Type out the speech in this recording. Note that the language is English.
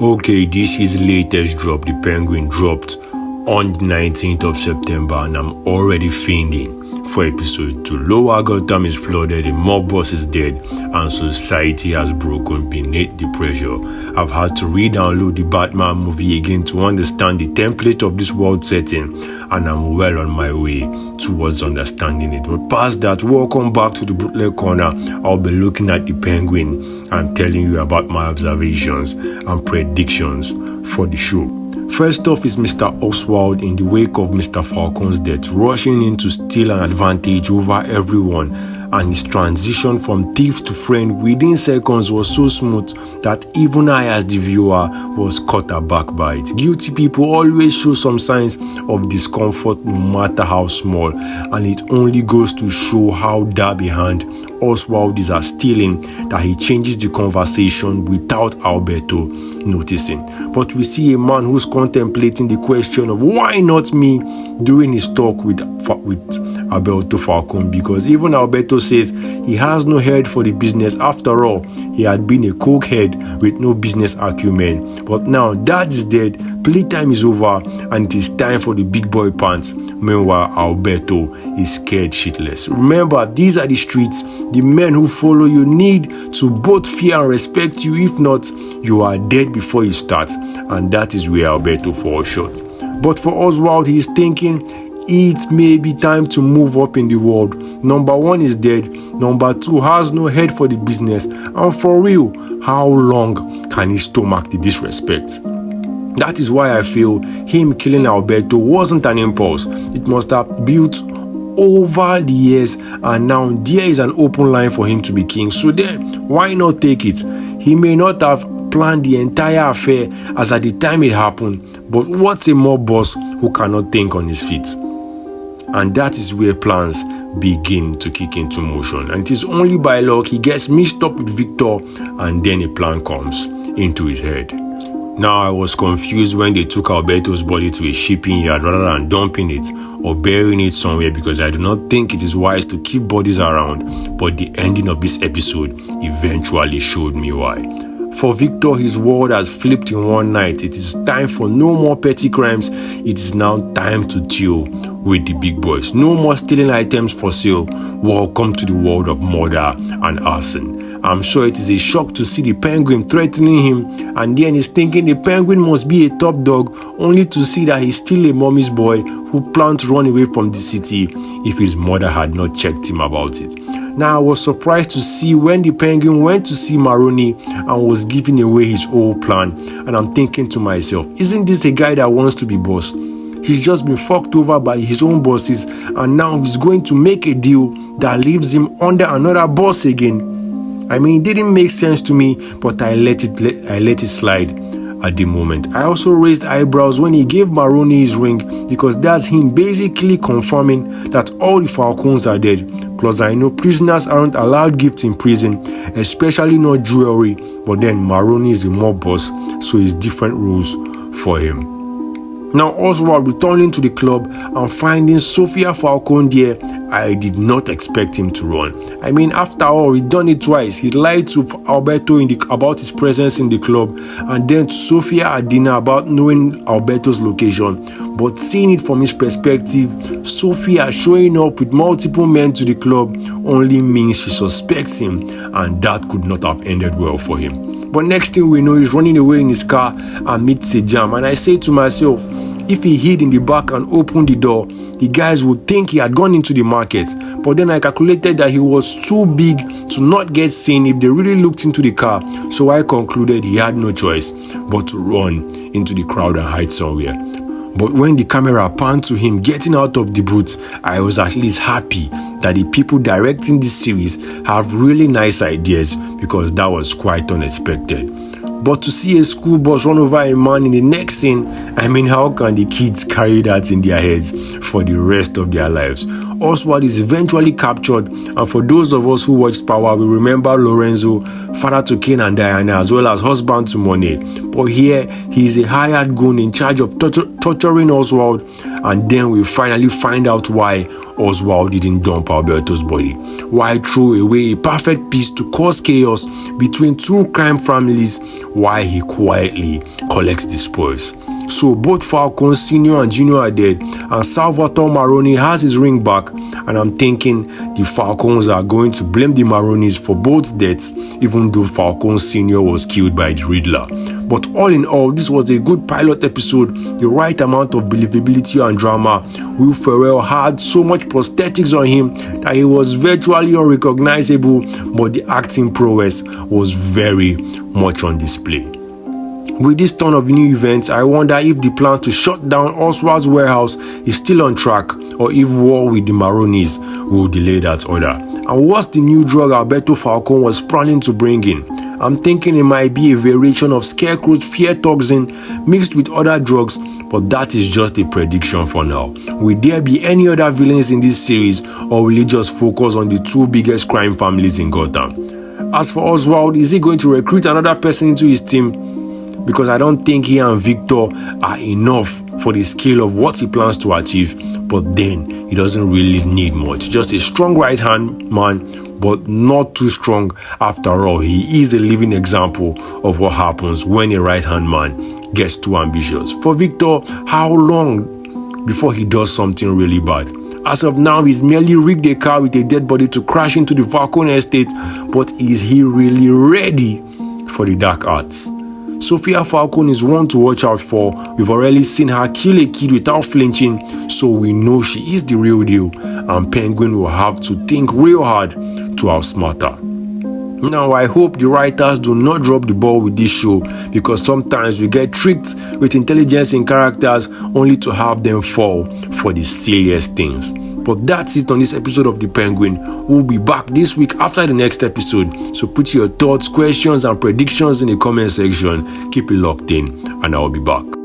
Okay, this is latest drop. The Penguin dropped on the 19th of September, and I'm already fiending for episode 2. Lower Gotham is flooded, a mob boss is dead, and society has broken beneath the pressure. I've had to re-download the Batman movie again to understand the template of this world setting, and I'm well on my way towards understanding it. But past that, welcome back to the Bootleg Corner. I'll be looking at the Penguin and telling you about my observations and predictions for the show. First off is Mr. Oswald, in the wake of Mr. Falcon's death, rushing in to steal an advantage over everyone, and his transition from thief to friend within seconds was so smooth that even I as the viewer was caught aback by it. Guilty people always show some signs of discomfort no matter how small, and it only goes to show how dark behind Oswald is at stealing that he changes the conversation without Alberto noticing. But we see a man who's contemplating the question of why not me during his talk with Alberto Falcon, because even Alberto says he has no head for the business. After all, he had been a cokehead with no business acumen. But now that is dead, playtime is over, and it is time for the big boy pants. Meanwhile, Alberto is scared shitless. Remember, these are the streets. The men who follow you need to both fear and respect you. If not, you are dead before you start. And that is where Alberto falls short. But for Oswald, he is thinking it may be time to move up in the world. Number one is dead. Number two has no head for the business. And for real, how long can he stomach the disrespect? That is why I feel him killing Alberto wasn't an impulse. It must have built over the years, and now there is an open line for him to be king. So then, why not take it? He may not have planned the entire affair as at the time it happened, but what's a mob boss who cannot think on his feet? And that is where plans begin to kick into motion. And it is only by luck he gets mixed up with Victor, and then a plan comes into his head. Now, I was confused when they took Alberto's body to a shipping yard rather than dumping it or burying it somewhere, because I do not think it is wise to keep bodies around. But the ending of this episode eventually showed me why. For Victor, his world has flipped in one night. It is time for no more petty crimes. It is now time to chill with the big boys. No more stealing items for sale. Welcome to the world of murder and arson. I'm sure it is a shock to see the Penguin threatening him, and then he's thinking the Penguin must be a top dog, only to see that he's still a mommy's boy who planned to run away from the city if his mother had not checked him about it. Now, I was surprised to see when the Penguin went to see Maroni and was giving away his whole plan, and I'm thinking to myself, isn't this a guy that wants to be boss? He's just been fucked over by his own bosses, and now he's going to make a deal that leaves him under another boss again. I mean, it didn't make sense to me, but I let it slide at the moment. I also raised eyebrows when he gave Maroni his ring, because that's him basically confirming that all the Falcons are dead. Plus, I know prisoners aren't allowed gifts in prison, especially not jewelry, but then Maroni is the mob boss, so it's different rules for him. Now, Oswald returning to the club and finding Sofia Falcon there, I did not expect him to run. I mean, after all, he'd done it twice. He lied to Alberto about his presence in the club, and then to Sofia at dinner about knowing Alberto's location. But seeing it from his perspective, Sofia showing up with multiple men to the club only means she suspects him, and that could not have ended well for him. But next thing we know, he's running away in his car and meets a jam. And I say to myself, if he hid in the back and opened the door, the guys would think he had gone into the market. But then I calculated that he was too big to not get seen if they really looked into the car. So I concluded he had no choice but to run into the crowd and hide somewhere. But when the camera panned to him getting out of the booth, I was at least happy that the people directing this series have really nice ideas, because that was quite unexpected. But to see a school bus run over a man in the next scene, I mean, how can the kids carry that in their heads for the rest of their lives? Oswald is eventually captured, and for those of us who watched Power, we remember Lorenzo, father to Kane and Diana, as well as husband to Monet. But here, he is a hired goon in charge of torturing Oswald, And then we finally find out why Oswald didn't dump Alberto's body, why throw away a perfect piece to cause chaos between two crime families, why he quietly collects the spoils. So both Falcone Sr. and Jr. are dead, and Salvatore Maroni has his ring back, and I'm thinking the Falcones are going to blame the Maronis for both deaths, even though Falcone Sr. was killed by the Riddler. But all in all, this was a good pilot episode, the right amount of believability and drama. Will Ferrell had so much prosthetics on him that he was virtually unrecognizable, but the acting prowess was very much on display. With this turn of new events, I wonder if the plan to shut down Oswald's warehouse is still on track, or if war with the Maronis will delay that order. And what's the new drug Alberto Falcone was planning to bring in? I'm thinking it might be a variation of Scarecrow's fear toxin mixed with other drugs, but that is just a prediction for now. Will there be any other villains in this series, or will it just focus on the two biggest crime families in Gotham? As for Oswald, is he going to recruit another person into his team? Because I don't think he and Victor are enough for the scale of what he plans to achieve, but then he doesn't really need much. Just a strong right-hand man, but not too strong. After all, he is a living example of what happens when a right-hand man gets too ambitious. For Victor, how long before he does something really bad? As of now, he's merely rigged a car with a dead body to crash into the Falcone estate, but is he really ready for the dark arts? Sophia Falcone is one to watch out for. We've already seen her kill a kid without flinching, so we know she is the real deal, and Penguin will have to think real hard to outsmart her. Now, I hope the writers do not drop the ball with this show, because sometimes we get tricked with intelligence in characters only to have them fall for the silliest things. But that's it on this episode of The Penguin. We'll be back this week after the next episode. So put your thoughts, questions, and predictions in the comment section. Keep it locked in, and I'll be back.